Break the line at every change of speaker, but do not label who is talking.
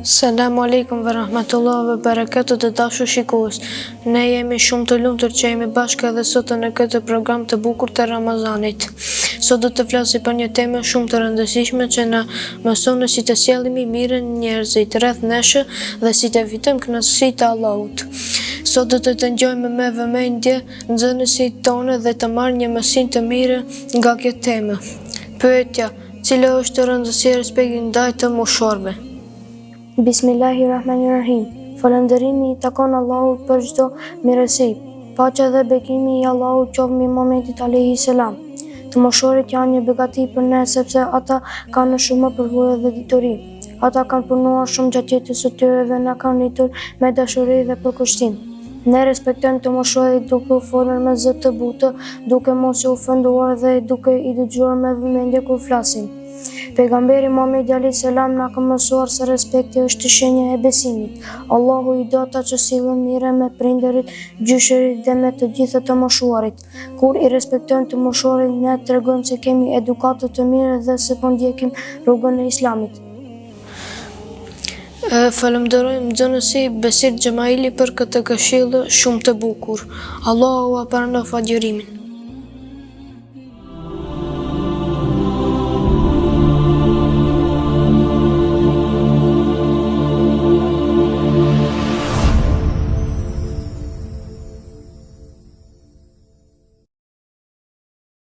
Selamu alaikum wa rahmatullahi wa barakatuh të dashur shikues. Ne jemi shumë të lumtur që jemi bashkë edhe sot në këtë program të bukur të Ramazanit. Sot do të flasim për një temë shumë të rëndësishme që na mëson si të sjellemi mirën njerëzit rreth nesh dhe si të fitojmë kënaqësitë e Allahut. Sot do të dëgjojmë me vëmendje nxënësit tonë dhe të marrë një mësim të mirë nga kjo temë. Pyetja: cila është rëndësia e respektit ndaj të moshorëve?
Bismillahirrahmanirrahim. Falënderimi i takon Allahut për çdo mirësi. Paqja dhe bekimi i Allahut qoftë mbi Muhamedit alayhi salam. Të moshorët janë një begati për ne sepse ata kanë shumë përvojë dhe dituri. Ata kanë punuar shumë gjatë jetës së tyre dhe na kanë rritur me dashuri dhe përkushtim. Ne respektojmë të moshorët duke u folur me zë të butë, duke mos u ofenduar dhe duke i dëgjuar me vëmendje kur flasin. Pejgamberi Muhamedi alayhis salam na ka mësuar se respekti është shenja e besimit. Allahu i do ata që sillen mirë me prindërit, gjyshërit dhe me të gjithë të moshuarit. Kur i respektojmë të moshuarit, ne tregojmë se kemi edukatë të mirë dhe se po ndjekim rrugën e Islamit.
Falenderojmë nxënësi Besit Xhemaili për këtë këshill shumë të bukur. Allahu ua pranoj fagjërimin.